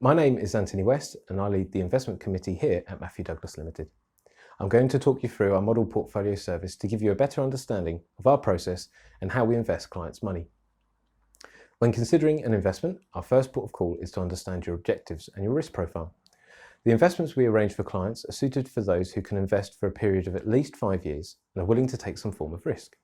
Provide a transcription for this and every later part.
My name is Anthony West and I lead the investment committee here at Matthew Douglas Limited. I'm going to talk you through our model portfolio service to give you a better understanding of our process and how we invest clients' money. When considering an investment, our first port of call is to understand your objectives and your risk profile. The investments we arrange for clients are suited for those who can invest for a period of at least 5 years and are willing to take some form of risk.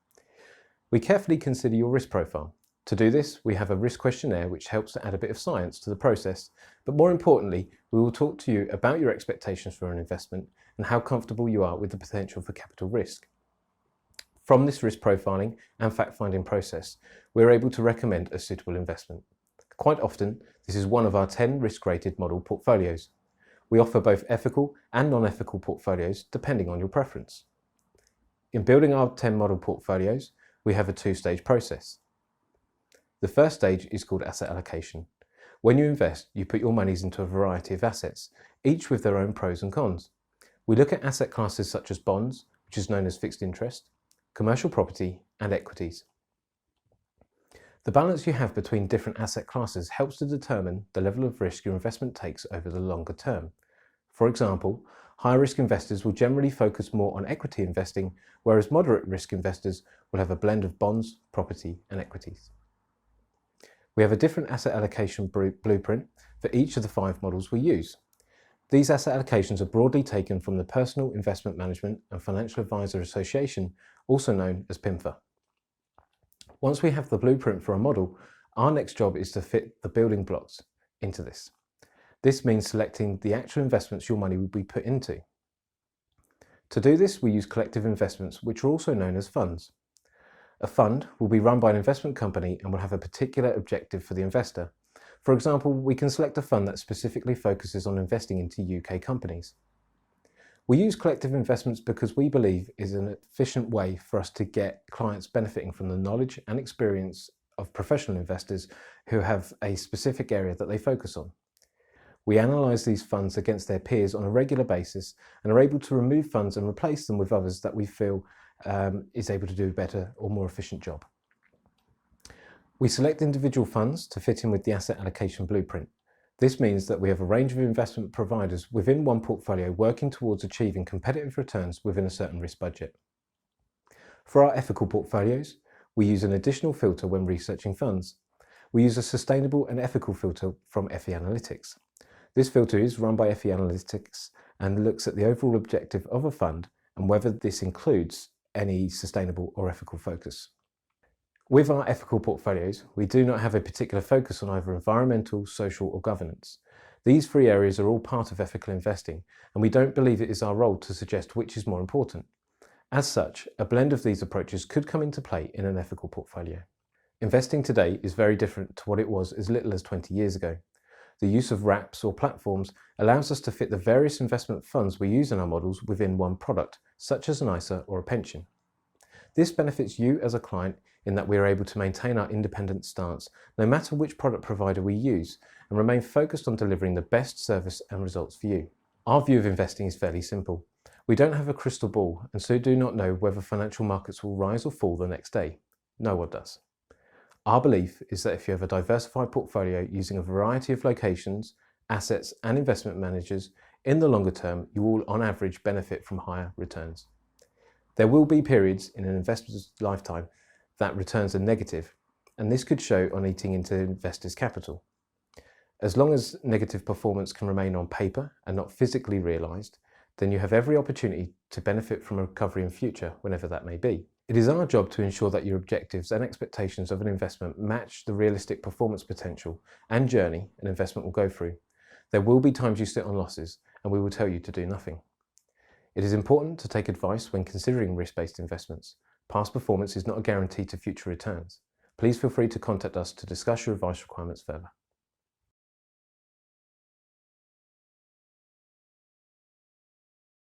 We carefully consider your risk profile. To do this, we have a risk questionnaire which helps to add a bit of science to the process, but more importantly, we will talk to you about your expectations for an investment and how comfortable you are with the potential for capital risk. From this risk profiling and fact-finding process, we are able to recommend a suitable investment. Quite often, this is one of our 10 risk-rated model portfolios. We offer both ethical and non-ethical portfolios depending on your preference. In building our 10 model portfolios, we have a two-stage process. The first stage is called asset allocation. When you invest, you put your monies into a variety of assets, each with their own pros and cons. We look at asset classes such as bonds, which is known as fixed interest, commercial property, and equities. The balance you have between different asset classes helps to determine the level of risk your investment takes over the longer term. For example, higher risk investors will generally focus more on equity investing, whereas moderate risk investors will have a blend of bonds, property, and equities. We have a different asset allocation blueprint for each of the 5 models we use. These asset allocations are broadly taken from the Personal Investment Management and Financial Advisor Association, also known as PIMFA. Once we have the blueprint for a model, our next job is to fit the building blocks into this. This means selecting the actual investments your money will be put into. To do this, we use collective investments, which are also known as funds. A fund will be run by an investment company and will have a particular objective for the investor. For example, we can select a fund that specifically focuses on investing into UK companies. We use collective investments because we believe it is an efficient way for us to get clients benefiting from the knowledge and experience of professional investors who have a specific area that they focus on. We analyse these funds against their peers on a regular basis and are able to remove funds and replace them with others that we feel is able to do a better or more efficient job. We select individual funds to fit in with the asset allocation blueprint. This means that we have a range of investment providers within one portfolio working towards achieving competitive returns within a certain risk budget. For our ethical portfolios, we use an additional filter when researching funds. We use a sustainable and ethical filter from FE Analytics. This filter is run by FE Analytics and looks at the overall objective of a fund and whether this includes any sustainable or ethical focus. With our ethical portfolios, we do not have a particular focus on either environmental, social or governance. These 3 areas are all part of ethical investing, and we don't believe it is our role to suggest which is more important. As such, a blend of these approaches could come into play in an ethical portfolio. Investing today is very different to what it was as little as 20 years ago. The use of wraps or platforms allows us to fit the various investment funds we use in our models within one product, such as an ISA or a pension. This benefits you as a client in that we are able to maintain our independent stance no matter which product provider we use and remain focused on delivering the best service and results for you. Our view of investing is fairly simple. We don't have a crystal ball and so do not know whether financial markets will rise or fall the next day. No one does. Our belief is that if you have a diversified portfolio using a variety of locations, assets and investment managers, in the longer term you will on average benefit from higher returns. There will be periods in an investor's lifetime that returns are negative, and this could show on eating into investors' capital. As long as negative performance can remain on paper and not physically realised, then you have every opportunity to benefit from a recovery in future, whenever that may be. It is our job to ensure that your objectives and expectations of an investment match the realistic performance potential and journey an investment will go through. There will be times you sit on losses, and we will tell you to do nothing. It is important to take advice when considering risk-based investments. Past performance is not a guarantee to future returns. Please feel free to contact us to discuss your advice requirements further.